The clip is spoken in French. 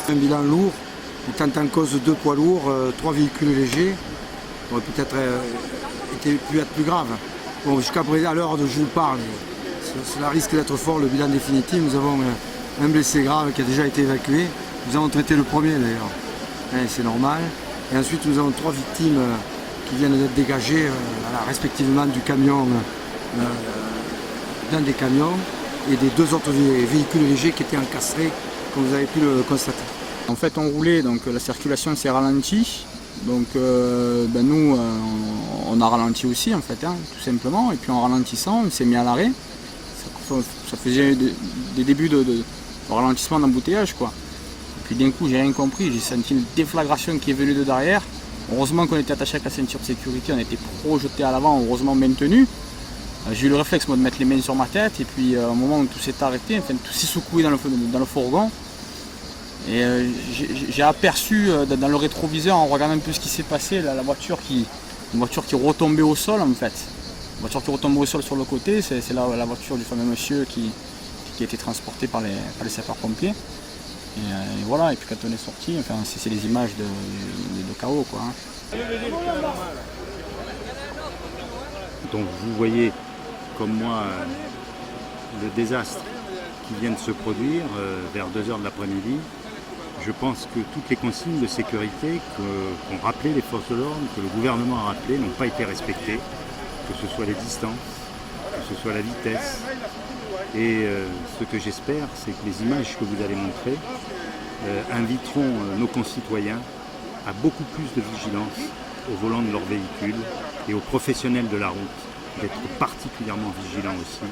Un bilan lourd, étant en cause 2 poids lourds, 3 véhicules légers, aurait peut-être pu être plus grave. Bon, jusqu'à présent, à l'heure où je vous parle, cela risque d'être fort, le bilan définitif. Nous avons un blessé grave qui a déjà été évacué. Nous avons traité le premier d'ailleurs, c'est normal. Et ensuite nous avons 3 victimes qui viennent d'être dégagées respectivement du camion, d'un des camions et des 2 autres véhicules légers qui étaient encastrés, comme vous avez pu le constater. En fait on roulait, donc la circulation s'est ralentie. Donc nous on a ralenti aussi en fait, tout simplement. Et puis en ralentissant on s'est mis à l'arrêt. Ça faisait des débuts de ralentissement d'embouteillage quoi. Et puis d'un coup j'ai rien compris, j'ai senti une déflagration qui est venue de derrière. Heureusement qu'on était attaché avec la ceinture de sécurité, on était projeté à l'avant, heureusement maintenu. J'ai eu le réflexe moi, de mettre les mains sur ma tête et puis au moment où tout s'est arrêté, enfin, tout s'est secoué dans le fourgon. Et j'ai aperçu dans le rétroviseur en regardant un peu ce qui s'est passé, une voiture qui retombait au sol en fait. Une voiture qui retombait au sol sur le côté, c'est la voiture du fameux monsieur qui a été transporté par les sapeurs-pompiers. Et voilà, et puis quand on est sorti, enfin, c'est les images de chaos quoi. Donc vous voyez comme moi le désastre qui vient de se produire vers 2 h de l'après-midi. Je pense que toutes les consignes de sécurité qu'ont rappelé les forces de l'ordre, que le gouvernement a rappelé, n'ont pas été respectées, que ce soit les distances, que ce soit la vitesse. Et ce que j'espère, c'est que les images que vous allez montrer inviteront nos concitoyens à beaucoup plus de vigilance au volant de leur véhicule et aux professionnels de la route d'être particulièrement vigilants aussi.